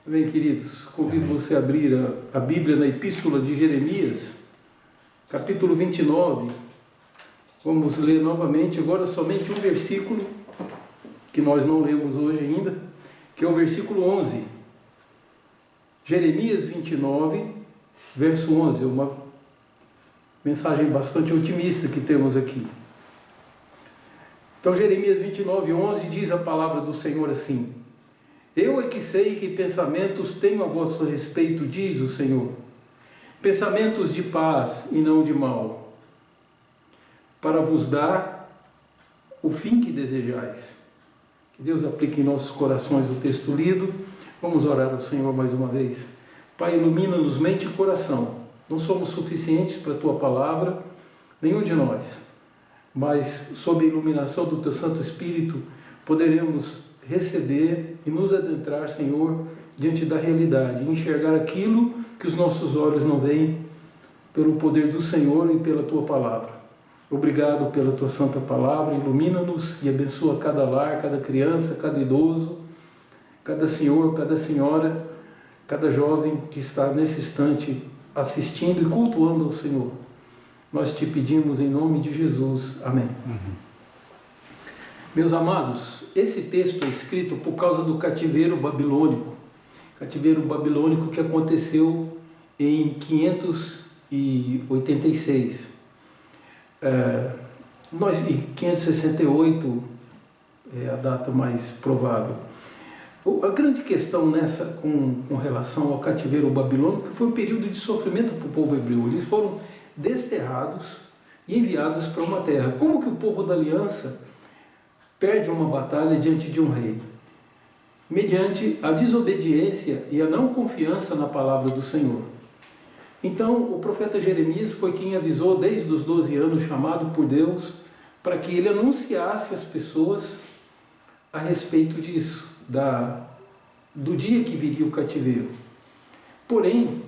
Bem, queridos, convido você a abrir a Bíblia na Epístola de Jeremias, capítulo 29. Vamos ler novamente, agora somente um versículo, que nós não lemos hoje ainda, que é o versículo 11. Jeremias 29, verso 11, uma mensagem bastante otimista que temos aqui. Então, Jeremias 29, 11 diz a palavra do Senhor assim: Eu é que sei que pensamentos tenho a vosso respeito, diz o Senhor, pensamentos de paz e não de mal, para vos dar o fim que desejais. Que Deus aplique em nossos corações o texto lido. Vamos orar ao Senhor mais uma vez. Pai, ilumina-nos mente e coração. Não somos suficientes para a Tua palavra, nenhum de nós, mas sob a iluminação do Teu Santo Espírito poderemos receber e nos adentrar, Senhor, diante da realidade, e enxergar aquilo que os nossos olhos não veem, pelo poder do Senhor e pela Tua palavra. Obrigado pela Tua santa palavra, ilumina-nos e abençoa cada lar, cada criança, cada idoso, cada senhor, cada senhora, cada jovem que está nesse instante assistindo e cultuando ao Senhor. Nós te pedimos em nome de Jesus. Amém. Meus amados, esse texto é escrito por causa do cativeiro babilônico que aconteceu em 586. 568 é a data mais provável. A grande questão com relação ao cativeiro babilônico foi um período de sofrimento para o povo hebreu. Eles foram desterrados e enviados para uma terra. Como que o povo da aliança perde uma batalha diante de um rei? Mediante a desobediência e a não confiança na palavra do Senhor. Então, o profeta Jeremias foi quem avisou desde os 12 anos, chamado por Deus, para que ele anunciasse às pessoas a respeito disso, do dia que viria o cativeiro. Porém,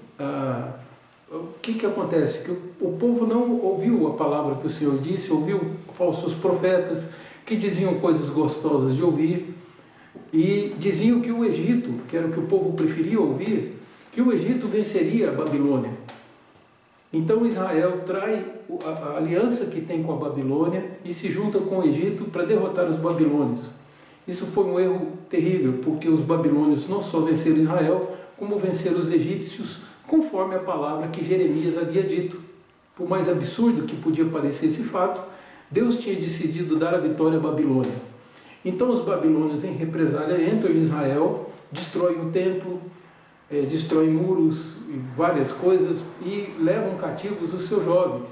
o que acontece? Que o povo não ouviu a palavra que o Senhor disse, ouviu falsos profetas que diziam coisas gostosas de ouvir e diziam que o Egito, que era o que o povo preferia ouvir, que o Egito venceria a Babilônia. Então Israel trai a aliança que tem com a Babilônia e se junta com o Egito para derrotar os babilônios. Isso foi um erro terrível, porque os babilônios não só venceram Israel, como venceram os egípcios, conforme a palavra que Jeremias havia dito. Por mais absurdo que podia parecer esse fato, Deus tinha decidido dar a vitória à Babilônia. Então os babilônios, em represália, entram em Israel, destroem o templo, destroem muros e várias coisas e levam cativos os seus jovens.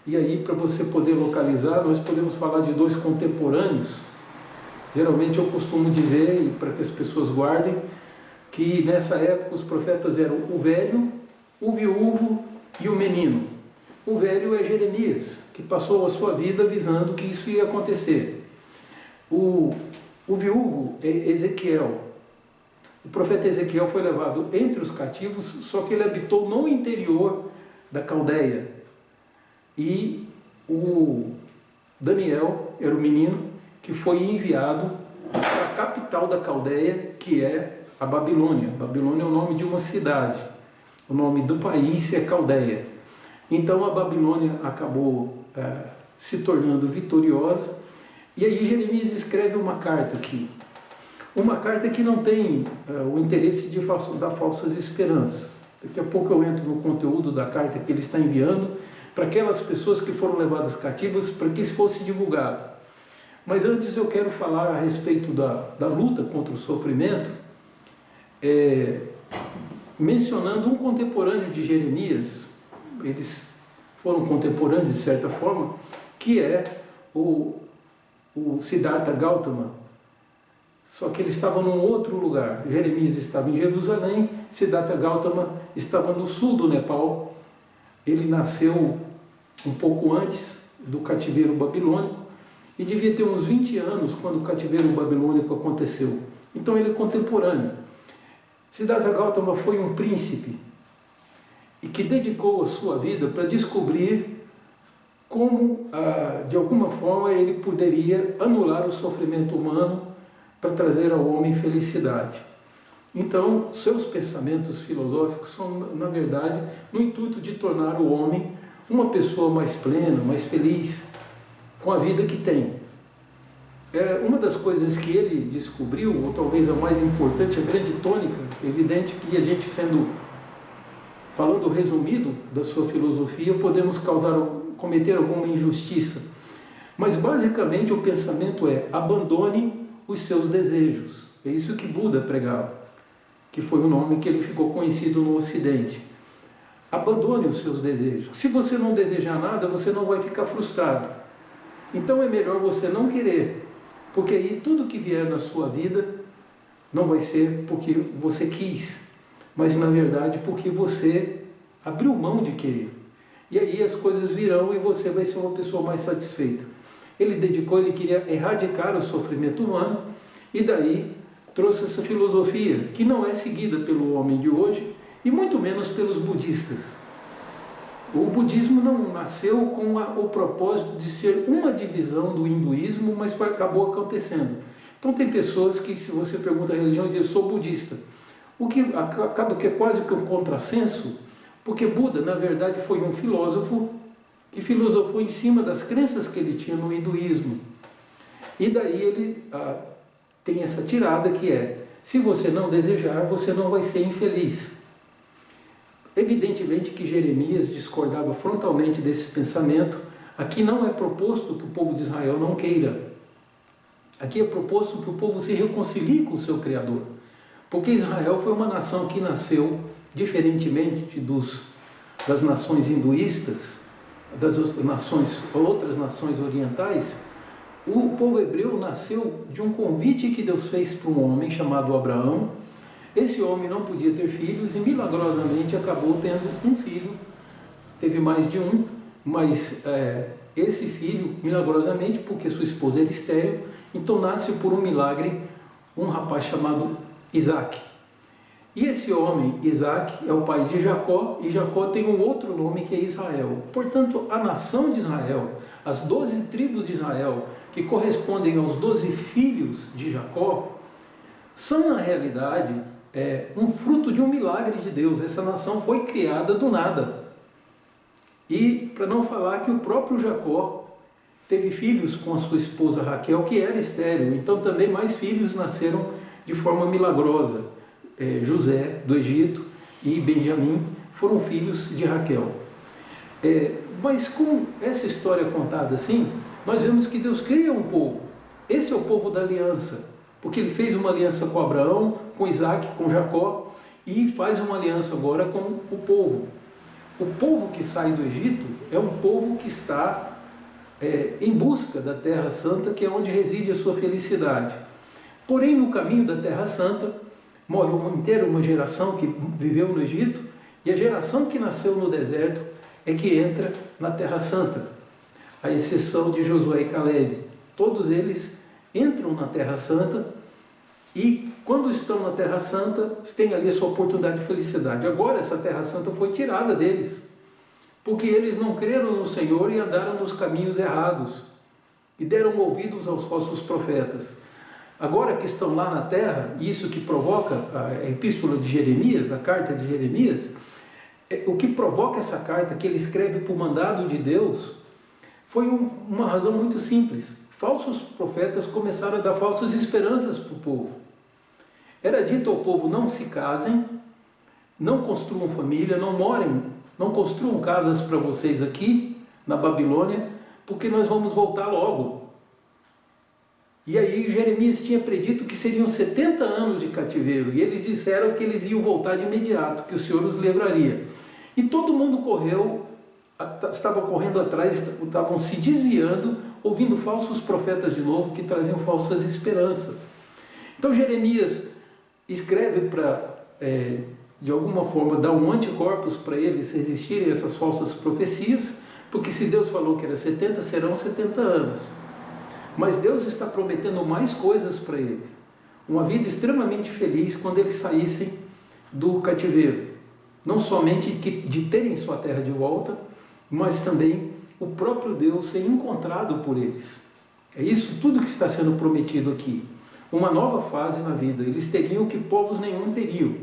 E aí, para você poder localizar, nós podemos falar de dois contemporâneos. Geralmente eu costumo dizer, e para que as pessoas guardem, que nessa época os profetas eram o velho, o viúvo e o menino. O velho é Jeremias, que passou a sua vida avisando que isso ia acontecer. O viúvo é Ezequiel. O profeta Ezequiel foi levado entre os cativos, só que ele habitou no interior da Caldeia. E o Daniel era o menino que foi enviado para a capital da Caldeia, que é a Babilônia. Babilônia é o nome de uma cidade. O nome do país é Caldeia. Então a Babilônia acabou se tornando vitoriosa. E aí Jeremias escreve uma carta aqui. Uma carta que não tem o interesse de dar falsas esperanças. Daqui a pouco eu entro no conteúdo da carta que ele está enviando para aquelas pessoas que foram levadas cativas, para que isso fosse divulgado. Mas antes eu quero falar a respeito da luta contra o sofrimento, mencionando um contemporâneo de Jeremias. Eles foram contemporâneos de certa forma, que é o Siddhartha Gautama. Só que ele estava num outro lugar. Jeremias estava em Jerusalém, Siddhartha Gautama estava no sul do Nepal. Ele nasceu um pouco antes do cativeiro babilônico e devia ter uns 20 anos quando o cativeiro babilônico aconteceu. Então ele é contemporâneo. Siddhartha Gautama foi um príncipe e que dedicou a sua vida para descobrir como, de alguma forma, ele poderia anular o sofrimento humano para trazer ao homem felicidade. Então, seus pensamentos filosóficos são, na verdade, no intuito de tornar o homem uma pessoa mais plena, mais feliz, com a vida que tem. Uma das coisas que ele descobriu, ou talvez a mais importante, a grande tônica, evidente que a gente falando resumido da sua filosofia, podemos cometer alguma injustiça. Mas basicamente o pensamento é: abandone os seus desejos. É isso que Buda pregava, que foi o nome que ele ficou conhecido no Ocidente. Abandone os seus desejos. Se você não desejar nada, você não vai ficar frustrado. Então é melhor você não querer, porque aí tudo que vier na sua vida não vai ser porque você quis, mas na verdade porque você abriu mão de querer. E aí as coisas virão e você vai ser uma pessoa mais satisfeita. Ele queria erradicar o sofrimento humano, e daí trouxe essa filosofia que não é seguida pelo homem de hoje e muito menos pelos budistas. O budismo não nasceu com o propósito de ser uma divisão do hinduísmo, mas acabou acontecendo. Então tem pessoas que, se você pergunta a religião, dizem: eu sou budista. O que acaba que é quase que um contrassenso, porque Buda, na verdade, foi um filósofo que filosofou em cima das crenças que ele tinha no hinduísmo. E daí ele tem essa tirada que é: se você não desejar, você não vai ser infeliz. Evidentemente que Jeremias discordava frontalmente desse pensamento. Aqui não é proposto que o povo de Israel não queira. Aqui é proposto que o povo se reconcilie com o seu Criador. Porque Israel foi uma nação que nasceu, diferentemente das nações hinduístas, das outras nações orientais. O povo hebreu nasceu de um convite que Deus fez para um homem chamado Abraão. Esse homem não podia ter filhos e milagrosamente acabou tendo um filho. Teve mais de um, mas esse filho, milagrosamente, porque sua esposa era estéril, então nasce por um milagre um rapaz chamado Isaac. E esse homem, Isaac, é o pai de Jacó, e Jacó tem um outro nome que é Israel. Portanto, a nação de Israel, as 12 tribos de Israel, que correspondem aos 12 filhos de Jacó, são, na realidade, um fruto de um milagre de Deus. Essa nação foi criada do nada. E, para não falar que o próprio Jacó teve filhos com a sua esposa Raquel, que era estéril, então também mais filhos nasceram de forma milagrosa. José, do Egito, e Benjamim foram filhos de Raquel. Mas com essa história contada assim, nós vemos que Deus cria um povo. Esse é o povo da aliança, porque ele fez uma aliança com Abraão, com Isaac, com Jacó, e faz uma aliança agora com o povo. O povo que sai do Egito é um povo que está em busca da Terra Santa, que é onde reside a sua felicidade. Porém, no caminho da Terra Santa, morre uma geração que viveu no Egito, e a geração que nasceu no deserto é que entra na Terra Santa, à exceção de Josué e Caleb. Todos eles entram na Terra Santa, e quando estão na Terra Santa, têm ali a sua oportunidade de felicidade. Agora essa Terra Santa foi tirada deles, porque eles não creram no Senhor e andaram nos caminhos errados, e deram ouvidos aos falsos profetas. Agora que estão lá na terra, isso que provoca a epístola de Jeremias, a carta de Jeremias, o que provoca essa carta que ele escreve por mandado de Deus, foi uma razão muito simples. Falsos profetas começaram a dar falsas esperanças para o povo. Era dito ao povo: não se casem, não construam família, não construam casas para vocês aqui na Babilônia, porque nós vamos voltar logo. E aí Jeremias tinha predito que seriam 70 anos de cativeiro, e eles disseram que eles iam voltar de imediato, que o Senhor os livraria. E todo mundo estava correndo atrás, estavam se desviando, ouvindo falsos profetas de novo, que traziam falsas esperanças. Então Jeremias escreve para, de alguma forma, dar um anticorpos para eles resistirem a essas falsas profecias, porque se Deus falou que era 70, serão 70 anos. Mas Deus está prometendo mais coisas para eles. Uma vida extremamente feliz quando eles saíssem do cativeiro. Não somente de terem sua terra de volta, mas também o próprio Deus ser encontrado por eles. É isso tudo que está sendo prometido aqui. uma nova fase na vida. Eles teriam o que povos nenhum teriam.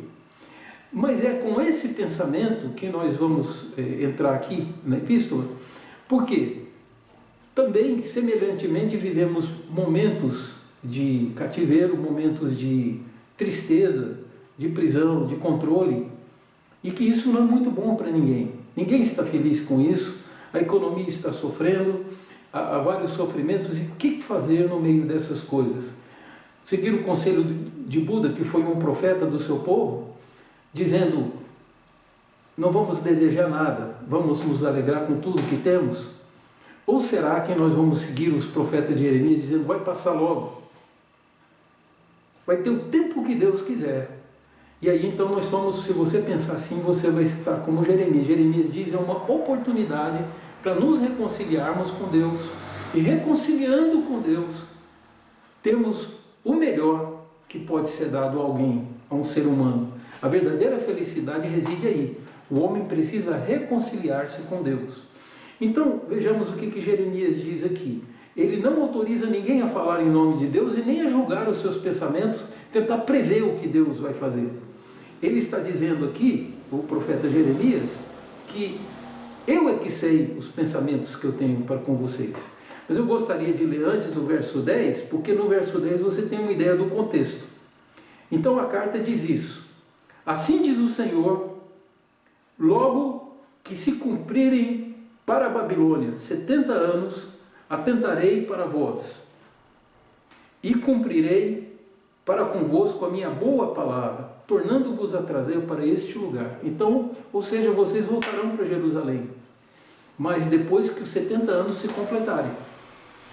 Mas é com esse pensamento que nós vamos entrar aqui na epístola, porque também, semelhantemente, vivemos momentos de cativeiro, momentos de tristeza, de prisão, de controle, e que isso não é muito bom para ninguém. Ninguém está feliz com isso, a economia está sofrendo, há vários sofrimentos, e o que fazer no meio dessas coisas? Seguir o conselho de Buda, que foi um profeta do seu povo, dizendo: não vamos desejar nada, vamos nos alegrar com tudo que temos? Ou será que nós vamos seguir os profetas de Jeremias dizendo: vai passar logo, vai ter o tempo que Deus quiser? E aí então nós somos, se você pensar assim, você vai estar como Jeremias. Jeremias diz: é uma oportunidade para nos reconciliarmos com Deus, e reconciliando com Deus, temos o melhor que pode ser dado a alguém, a um ser humano. A verdadeira felicidade reside aí. O homem precisa reconciliar-se com Deus. Então, vejamos o que Jeremias diz aqui. Ele não autoriza ninguém a falar em nome de Deus e nem a julgar os seus pensamentos, tentar prever o que Deus vai fazer. Ele está dizendo aqui, o profeta Jeremias, que eu é que sei os pensamentos que eu tenho para com vocês. Mas eu gostaria de ler antes o verso 10, porque no verso 10 você tem uma ideia do contexto. Então a carta diz isso: assim diz o Senhor, logo que se cumprirem para a Babilônia 70 anos, atentarei para vós, e cumprirei para convosco a minha boa palavra, tornando-vos a trazer para este lugar. Então, ou seja, vocês voltarão para Jerusalém, mas depois que os 70 anos se completarem.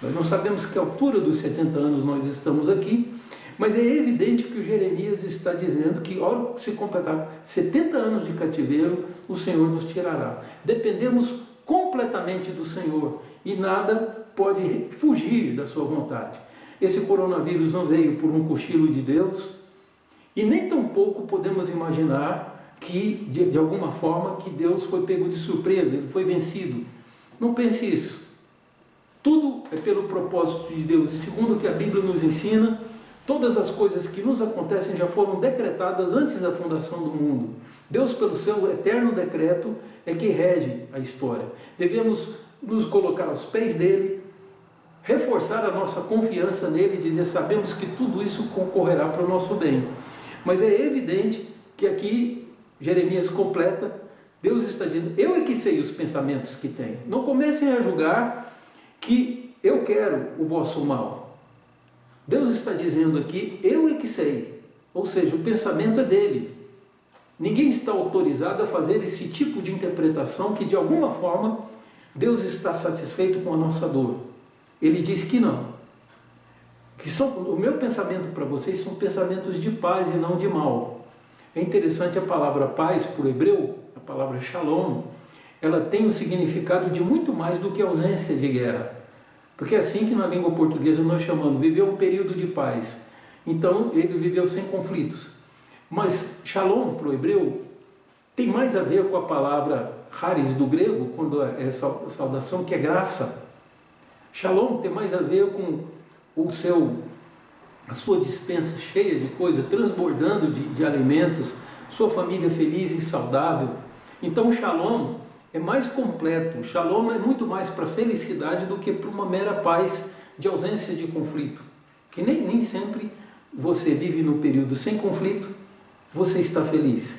Nós não sabemos que altura dos 70 anos nós estamos aqui, mas é evidente que o Jeremias está dizendo que, a hora que se completar 70 anos de cativeiro, o Senhor nos tirará. Dependemos completamente do Senhor e nada pode fugir da sua vontade. Esse coronavírus não veio por um cochilo de Deus, e nem tampouco podemos imaginar que, de alguma forma, que Deus foi pego de surpresa, ele foi vencido. Não pense isso. Tudo é pelo propósito de Deus, e segundo o que a Bíblia nos ensina, todas as coisas que nos acontecem já foram decretadas antes da fundação do mundo. Deus, pelo seu eterno decreto, é que rege a história. Devemos nos colocar aos pés dele, reforçar a nossa confiança nele e dizer: sabemos que tudo isso concorrerá para o nosso bem. Mas é evidente que aqui Jeremias completa, Deus está dizendo: eu é que sei os pensamentos que tenho. Não comecem a julgar que eu quero o vosso mal. Deus está dizendo aqui: eu é que sei. Ou seja, o pensamento é dele. Ninguém está autorizado a fazer esse tipo de interpretação que, de alguma forma, Deus está satisfeito com a nossa dor. Ele diz que não. O meu pensamento para vocês são pensamentos de paz e não de mal. É interessante, a palavra paz, por hebreu, a palavra shalom, ela tem o significado de muito mais do que ausência de guerra. Porque é assim que na língua portuguesa nós chamamos: viveu um período de paz. Então ele viveu sem conflitos. Mas shalom, para o hebreu, tem mais a ver com a palavra charis do grego, quando é saudação, que é graça. Shalom tem mais a ver com a sua despensa cheia de coisa, transbordando de alimentos, sua família feliz e saudável. Então o shalom é mais completo. O shalom é muito mais para felicidade do que para uma mera paz de ausência de conflito. Que nem sempre você vive no período sem conflito, você está feliz.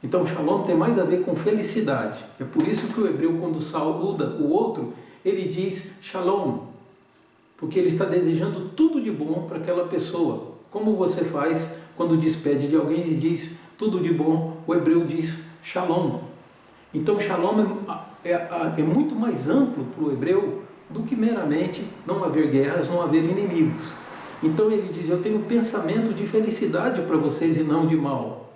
Então o shalom tem mais a ver com felicidade. É por isso que o hebreu, quando saúda o outro, ele diz shalom, porque ele está desejando tudo de bom para aquela pessoa. Como você faz quando despede de alguém e diz tudo de bom, o hebreu diz shalom. Então shalom é muito mais amplo para o hebreu do que meramente não haver guerras, não haver inimigos. Então ele diz: eu tenho pensamento de felicidade para vocês e não de mal.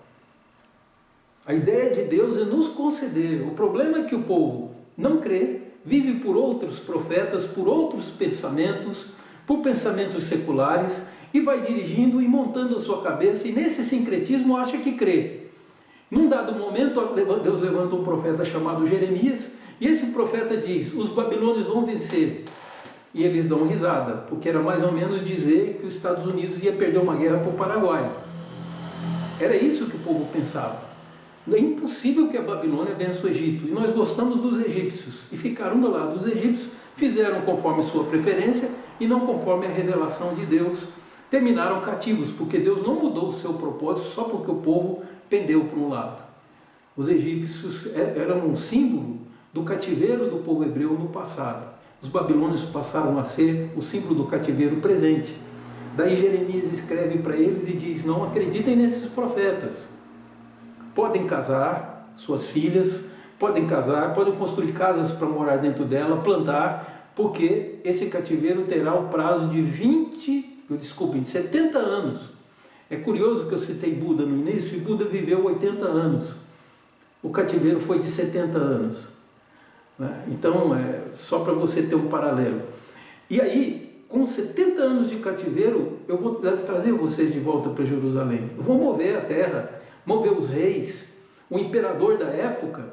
A ideia de Deus é nos conceder. O problema é que o povo não crê, vive por outros profetas, por outros pensamentos, por pensamentos seculares, e vai dirigindo e montando a sua cabeça, e nesse sincretismo acha que crê. Num dado momento, Deus levanta um profeta chamado Jeremias, e esse profeta diz: os babilônios vão vencer. e eles dão risada, porque era mais ou menos dizer que os Estados Unidos ia perder uma guerra para o Paraguai. Era isso que o povo pensava. É impossível que a Babilônia vença o Egito, e nós gostamos dos egípcios, e ficaram do lado dos egípcios, fizeram conforme sua preferência, e não conforme a revelação de Deus. Terminaram cativos, porque Deus não mudou o seu propósito só porque o povo pendeu para um lado. Os egípcios eram um símbolo do cativeiro do povo hebreu no passado. Os babilônios passaram a ser o símbolo do cativeiro presente. Daí Jeremias escreve para eles e diz: não acreditem nesses profetas. Podem casar suas filhas, podem casar, podem construir casas para morar dentro dela, plantar, porque esse cativeiro terá o prazo de 70 anos. É curioso que eu citei Buda no início, e Buda viveu 80 anos. O cativeiro foi de 70 anos. Então, só para você ter um paralelo. E aí, com 70 anos de cativeiro, eu vou trazer vocês de volta para Jerusalém. Eu vou mover a terra, mover os reis. O imperador da época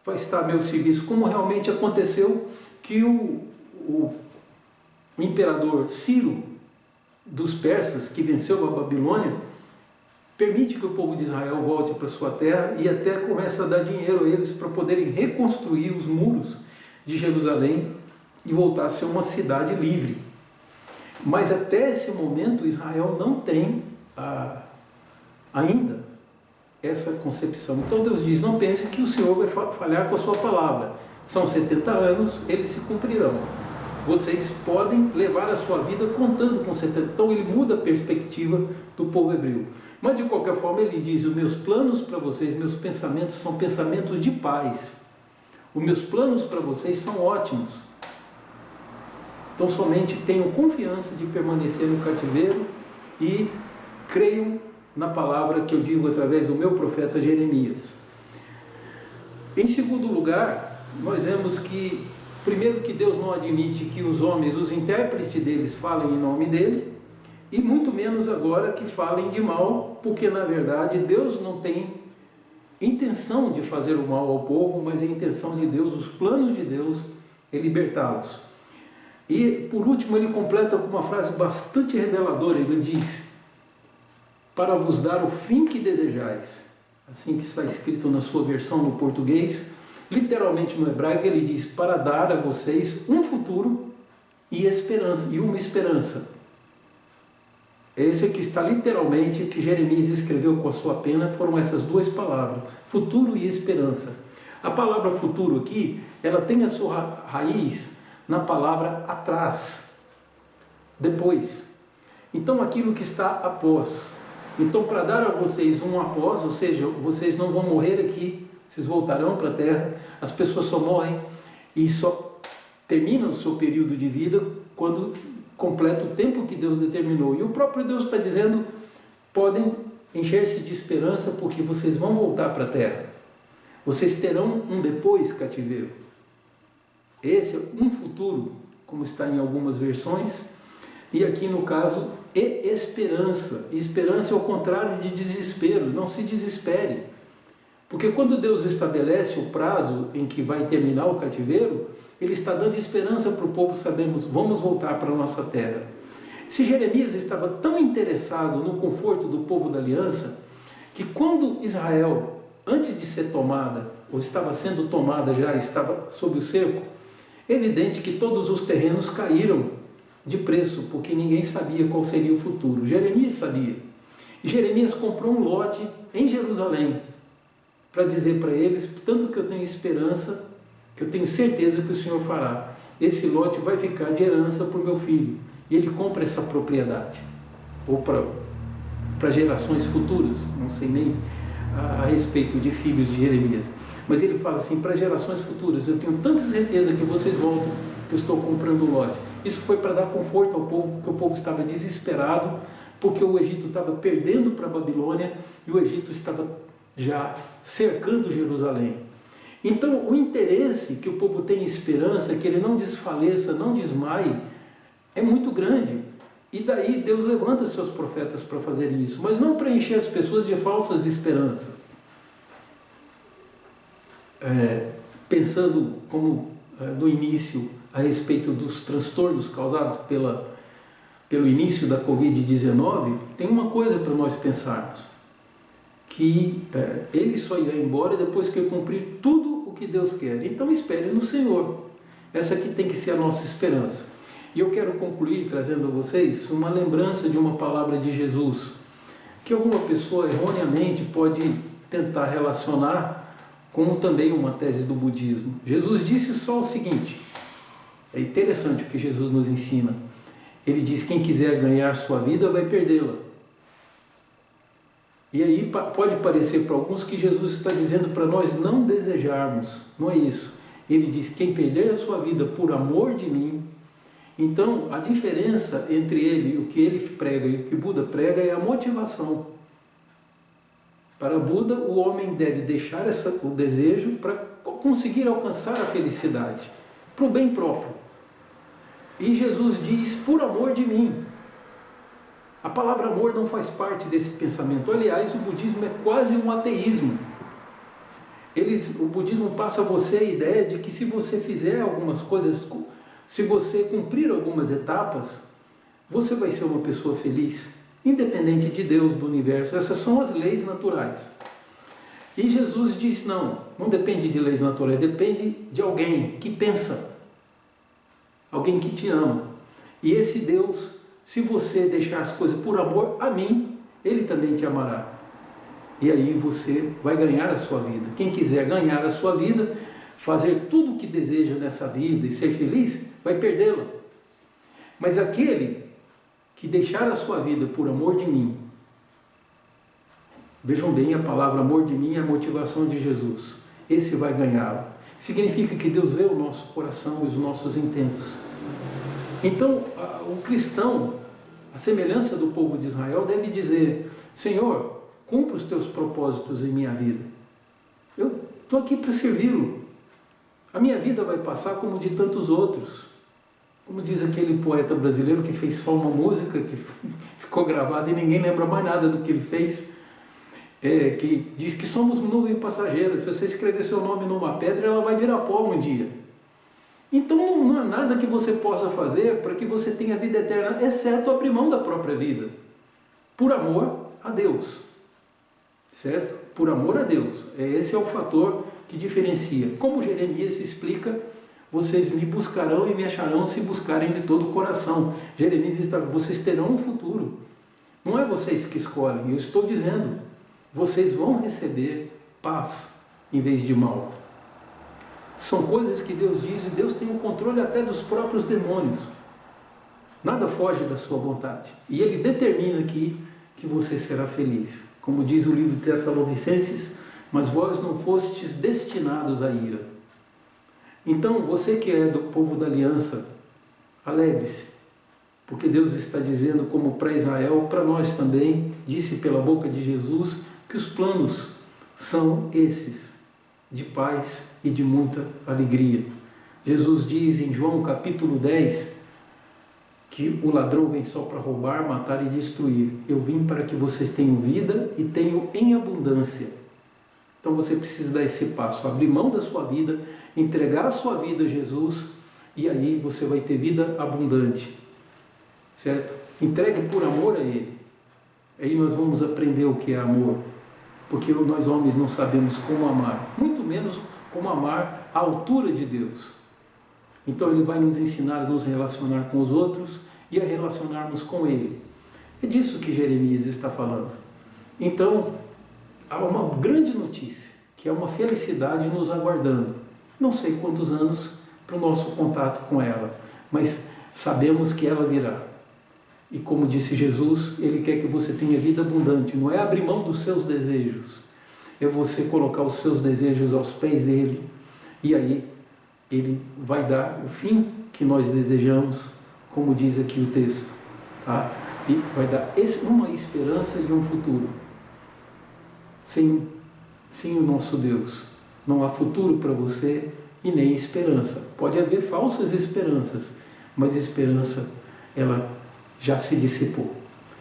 vai estar a meu serviço, como realmente aconteceu que o imperador Ciro dos persas, que venceu a Babilônia, permite que o povo de Israel volte para sua terra e até começa a dar dinheiro a eles para poderem reconstruir os muros de Jerusalém e voltar a ser uma cidade livre. Mas até esse momento Israel não tem ainda essa concepção. Então Deus diz: não pense que o Senhor vai falhar com a sua palavra. São 70 anos, eles se cumprirão. Vocês podem levar a sua vida contando com 70. Então ele muda a perspectiva do povo hebreu. Mas de qualquer forma ele diz: os meus planos para vocês, meus pensamentos são pensamentos de paz. Os meus planos para vocês são ótimos. Então somente tenham confiança de permanecer no cativeiro e creiam na palavra que eu digo através do meu profeta Jeremias. Em segundo lugar, nós vemos que, primeiro, que Deus não admite que os homens, os intérpretes deles, falem em nome dele, e muito menos agora que falem de mal, porque na verdade Deus não tem intenção de fazer o mal ao povo, mas a intenção de Deus, os planos de Deus, é libertá-los. E por último ele completa com uma frase bastante reveladora. Ele diz: para vos dar o fim que desejais. Assim que está escrito na sua versão no português. Literalmente no hebraico ele diz: para dar a vocês um futuro e esperança, e uma esperança. Esse aqui está literalmente, que Jeremias escreveu com a sua pena, foram essas duas palavras: futuro e esperança. A palavra futuro aqui, ela tem a sua raiz na palavra atrás, depois. Então aquilo que está após. Então, para dar a vocês um após, ou seja, vocês não vão morrer aqui, vocês voltarão para a terra. As pessoas só morrem e só terminam o seu período de vida quando completa o tempo que Deus determinou. E o próprio Deus está dizendo: podem encher-se de esperança, porque vocês vão voltar para a terra. Vocês terão um depois cativeiro. Esse é um futuro, como está em algumas versões, e aqui no caso, e esperança. E esperança é o contrário de desespero. Não se desespere. Porque quando Deus estabelece o prazo em que vai terminar o cativeiro, Ele está dando esperança para o povo, sabemos, vamos voltar para a nossa terra. Se Jeremias estava tão interessado no conforto do povo da aliança, que quando Israel, antes de ser tomada, ou estava sendo tomada já, estava sob o cerco, é evidente que todos os terrenos caíram de preço, porque ninguém sabia qual seria o futuro. Jeremias sabia. E Jeremias comprou um lote em Jerusalém, para dizer para eles: tanto que eu tenho esperança, que eu tenho certeza que o Senhor fará. Esse lote vai ficar de herança para o meu filho. E ele compra essa propriedade. Ou para gerações futuras, não sei nem a respeito de filhos de Jeremias. Mas ele fala assim: para gerações futuras, eu tenho tanta certeza que vocês voltam, que eu estou comprando o lote. Isso foi para dar conforto ao povo, porque o povo estava desesperado, porque o Egito estava perdendo para a Babilônia, e o Egito estava já cercando Jerusalém. Então, o interesse que o povo tem em esperança, que ele não desfaleça, não desmaie, é muito grande. E daí Deus levanta seus profetas para fazer isso, mas não para encher as pessoas de falsas esperanças. Pensando como no início a respeito dos transtornos causados pelo início da Covid-19, tem uma coisa para nós pensarmos, que ele só irá embora depois que cumprir tudo o que Deus quer. Então espere no Senhor. Essa aqui tem que ser a nossa esperança. E eu quero concluir trazendo a vocês uma lembrança de uma palavra de Jesus, que alguma pessoa erroneamente pode tentar relacionar com também uma tese do budismo. Jesus disse só o seguinte, é interessante o que Jesus nos ensina. Ele diz: quem quiser ganhar sua vida vai perdê-la. E aí pode parecer para alguns que Jesus está dizendo para nós não desejarmos. Não é isso. Ele diz: quem perder a sua vida por amor de mim. Então, a diferença entre ele, o que ele prega e o que Buda prega é a motivação. Para Buda, o homem deve deixar o desejo para conseguir alcançar a felicidade, para o bem próprio. E Jesus diz: por amor de mim. A palavra amor não faz parte desse pensamento. Aliás, o budismo é quase um ateísmo. O budismo passa a você a ideia de que se você fizer algumas coisas, se você cumprir algumas etapas, você vai ser uma pessoa feliz, independente de Deus, do universo. Essas são as leis naturais. E Jesus diz: não depende de leis naturais, depende de alguém que pensa, alguém que te ama. E esse Deus, se você deixar as coisas por amor a mim, Ele também te amará. E aí você vai ganhar a sua vida. Quem quiser ganhar a sua vida, fazer tudo o que deseja nessa vida e ser feliz, vai perdê-la. Mas aquele que deixar a sua vida por amor de mim, vejam bem, a palavra amor de mim é a motivação de Jesus. Esse vai ganhá-la. Significa que Deus vê o nosso coração e os nossos intentos. Então, o cristão, a semelhança do povo de Israel, deve dizer: Senhor, cumpra os teus propósitos em minha vida. Eu estou aqui para servi-lo. A minha vida vai passar como de tantos outros. Como diz aquele poeta brasileiro que fez só uma música, que ficou gravada e ninguém lembra mais nada do que ele fez, que diz que somos nuvem passageira. Se você escrever seu nome numa pedra, ela vai virar pó um dia. Então não há nada que você possa fazer para que você tenha vida eterna, exceto abrir mão da própria vida, por amor a Deus. Certo? Por amor a Deus. Esse é o fator que diferencia. Como Jeremias explica: vocês me buscarão e me acharão se buscarem de todo o coração. Jeremias está: vocês terão um futuro. Não é vocês que escolhem, eu estou dizendo, vocês vão receber paz em vez de mal. São coisas que Deus diz, e Deus tem o controle até dos próprios demônios. Nada foge da sua vontade. E Ele determina que você será feliz. Como diz o livro de Tessalonicenses: mas vós não fostes destinados à ira. Então, você que é do povo da aliança, alegre-se, porque Deus está dizendo, como para Israel, para nós também, disse pela boca de Jesus, que os planos são esses, de paz e de muita alegria. Jesus diz em João capítulo 10, que o ladrão vem só para roubar, matar e destruir. Eu vim para que vocês tenham vida e tenham em abundância. Então você precisa dar esse passo, abrir mão da sua vida, entregar a sua vida a Jesus, e aí você vai ter vida abundante. Certo? Entregue por amor a Ele. Aí nós vamos aprender o que é amor. Porque nós homens não sabemos como amar, muito menos como amar à altura de Deus. Então Ele vai nos ensinar a nos relacionar com os outros e a relacionarmos com Ele. É disso que Jeremias está falando. Então, há uma grande notícia, que é uma felicidade nos aguardando. Não sei quantos anos para o nosso contato com ela, mas sabemos que ela virá. E como disse Jesus, Ele quer que você tenha vida abundante. Não é abrir mão dos seus desejos, é você colocar os seus desejos aos pés dEle, e aí Ele vai dar o fim que nós desejamos, como diz aqui o texto, tá? E vai dar uma esperança e um futuro. Sem o nosso Deus, não há futuro para você e nem esperança. Pode haver falsas esperanças, mas a esperança, ela já se dissipou.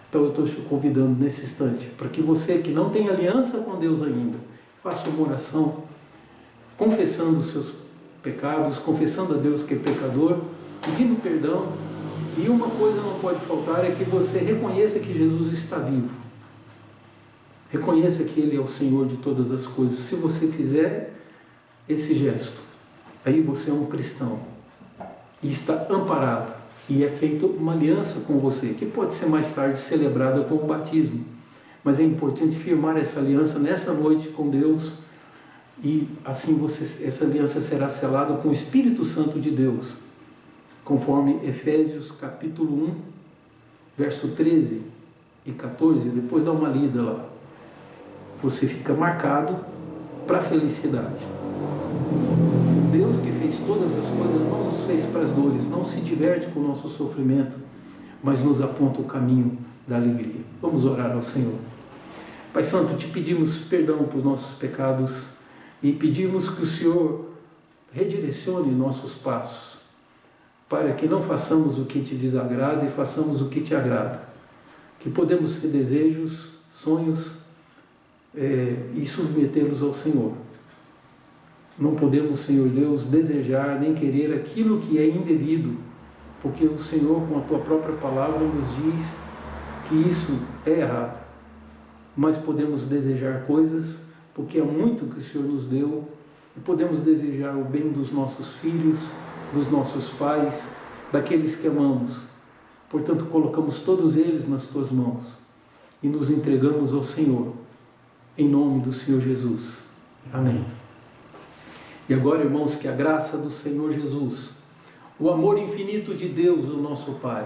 Então eu estou te convidando nesse instante, para que você que não tem aliança com Deus ainda, faça uma oração, confessando os seus pecados, confessando a Deus que é pecador, pedindo perdão. E uma coisa não pode faltar, é que você reconheça que Jesus está vivo. Reconheça que Ele é o Senhor de todas as coisas. Se você fizer esse gesto, aí você é um cristão e está amparado, e é feita uma aliança com você, que pode ser mais tarde celebrada com o batismo, mas é importante firmar essa aliança nessa noite com Deus, e assim essa aliança será selada com o Espírito Santo de Deus, conforme Efésios capítulo 1, verso 13 e 14, depois dá uma lida lá. Você fica marcado para a felicidade. Deus que fez todas as coisas não nos fez para as dores, não se diverte com o nosso sofrimento, mas nos aponta o caminho da alegria. Vamos orar ao Senhor. Pai Santo, te pedimos perdão por nossos pecados e pedimos que o Senhor redirecione nossos passos, para que não façamos o que te desagrada e façamos o que te agrada. Que podemos ter desejos, sonhos e submetê-los ao Senhor. Não podemos, Senhor Deus, desejar nem querer aquilo que é indevido, porque o Senhor, com a Tua própria palavra, nos diz que isso é errado. Mas podemos desejar coisas, porque é muito que o Senhor nos deu, e podemos desejar o bem dos nossos filhos, dos nossos pais, daqueles que amamos. Portanto, colocamos todos eles nas Tuas mãos e nos entregamos ao Senhor, em nome do Senhor Jesus. Amém. E agora, irmãos, que a graça do Senhor Jesus, o amor infinito de Deus, o nosso Pai,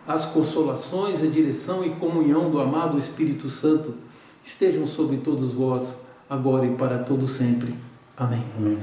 as consolações, a direção e comunhão do amado Espírito Santo estejam sobre todos vós, agora e para todo sempre. Amém. Amém.